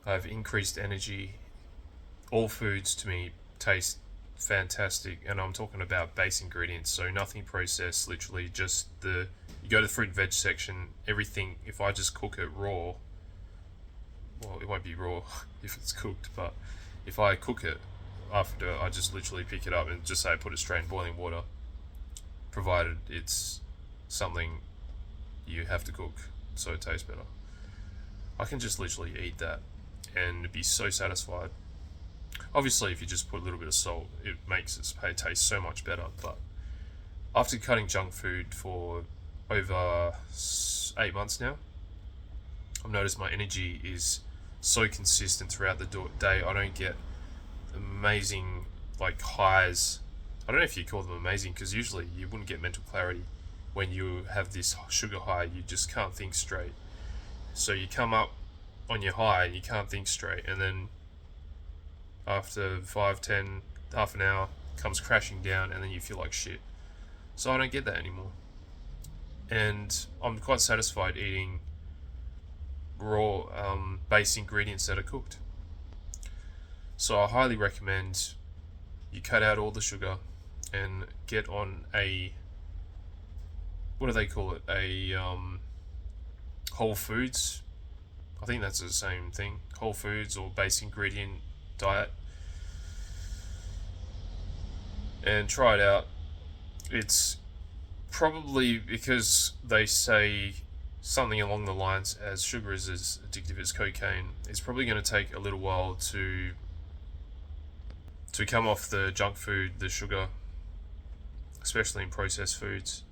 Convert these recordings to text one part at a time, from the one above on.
I have increased energy. All foods to me taste fantastic, and I'm talking about base ingredients, so nothing processed, literally just the you go to the fruit and veg section, everything. If I just cook it raw, well, it won't be raw if it's cooked, but if I cook it after, I just literally pick it up and just say put it straight in boiling water, provided it's something you have to cook so it tastes better. I can just literally eat that and be so satisfied. Obviously, if you just put a little bit of salt, it makes it taste so much better. But after cutting junk food for over 8 months now, I've noticed my energy is so consistent throughout the day. I don't get amazing like highs. I don't know if you call them amazing, because usually you wouldn't get mental clarity when you have this sugar high. You just can't think straight. So you come up on your high and you can't think straight, and then after 5, 10, half an hour, comes crashing down, and then you feel like shit. So I don't get that anymore. And I'm quite satisfied eating raw base ingredients that are cooked. So I highly recommend you cut out all the sugar and get on a, what do they call it? A Whole Foods. I think that's the same thing. Whole Foods or base ingredient diet. And try it out. It's probably because they say something along the lines as sugar is as addictive as cocaine. It's probably going to take a little while to come off the junk food, the sugar, especially in processed foods.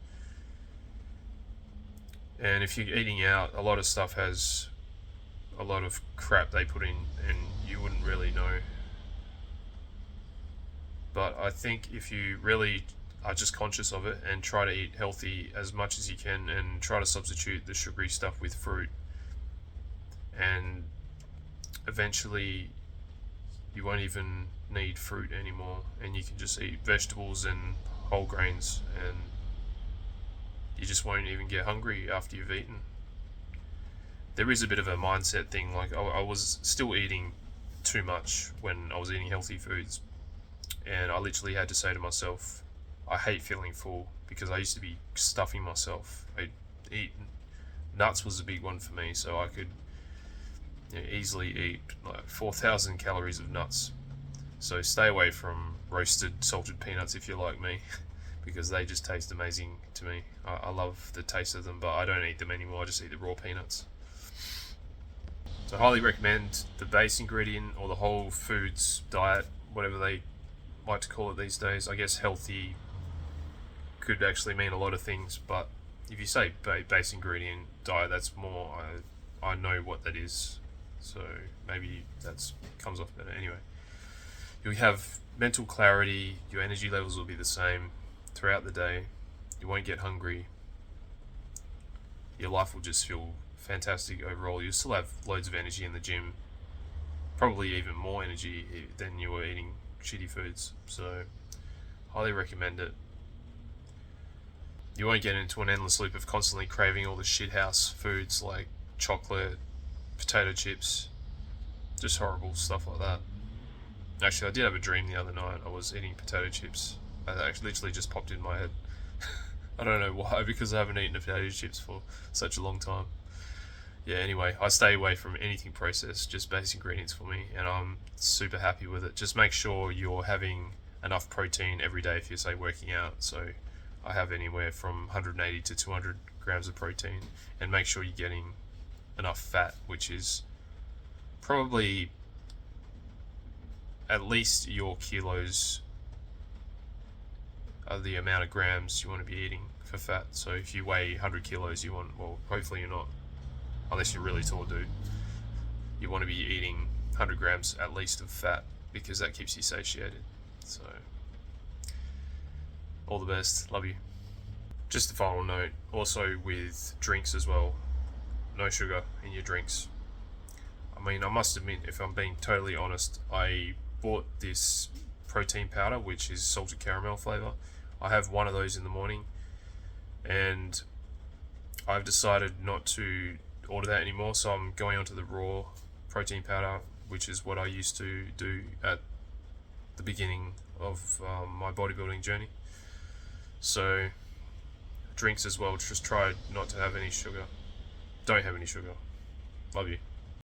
And if you're eating out, a lot of stuff has a lot of crap they put in, and you wouldn't really know. But I think if you really are just conscious of it and try to eat healthy as much as you can, and try to substitute the sugary stuff with fruit, and eventually you won't even need fruit anymore, and you can just eat vegetables and whole grains, and you just won't even get hungry after you've eaten. There is a bit of a mindset thing. Like I was still eating too much when I was eating healthy foods, and I literally had to say to myself, I hate feeling full, because I used to be stuffing myself. I'd eat nuts was a big one for me, so I could easily eat like 4,000 calories of nuts. So stay away from roasted salted peanuts if you're like me, because they just taste amazing to me. I love the taste of them, but I don't eat them anymore. I just eat the raw peanuts. So I highly recommend the base ingredient or the whole foods diet, whatever they like to call it these days. I guess healthy could actually mean a lot of things, but if you say base ingredient diet, that's more, I know what that is, so maybe that comes off better. Anyway, you'll have mental clarity, your energy levels will be the same throughout the day, you won't get hungry, your life will just feel fantastic overall. You'll still have loads of energy in the gym, probably even more energy than you were eating shitty foods. So highly recommend it. You won't get into an endless loop of constantly craving all the shithouse foods like chocolate, potato chips, just horrible stuff like that. Actually, I did have a dream the other night. I was eating potato chips. That actually literally just popped in my head. I don't know why, because I haven't eaten potato chips for such a long time. Yeah, anyway, I stay away from anything processed, just base ingredients for me, and I'm super happy with it. Just make sure you're having enough protein every day if you're, say, working out. So I have anywhere from 180 to 200 grams of protein, and make sure you're getting enough fat, which is probably at least your kilos of the amount of grams you want to be eating for fat. So if you weigh 100 kilos, you want, well, hopefully you're not, unless you're really tall dude, you want to be eating 100 grams at least of fat, because that keeps you satiated. So all the best, love you. Just a final note, also with drinks as well, no sugar in your drinks. I mean, I must admit, if I'm being totally honest, I bought this protein powder which is salted caramel flavour. I have one of those in the morning, and I've decided not to order that anymore, so I'm going onto the raw protein powder, which is what I used to do at the beginning of my bodybuilding journey. So drinks as well, just try not to have any sugar. Don't have any sugar. Love you.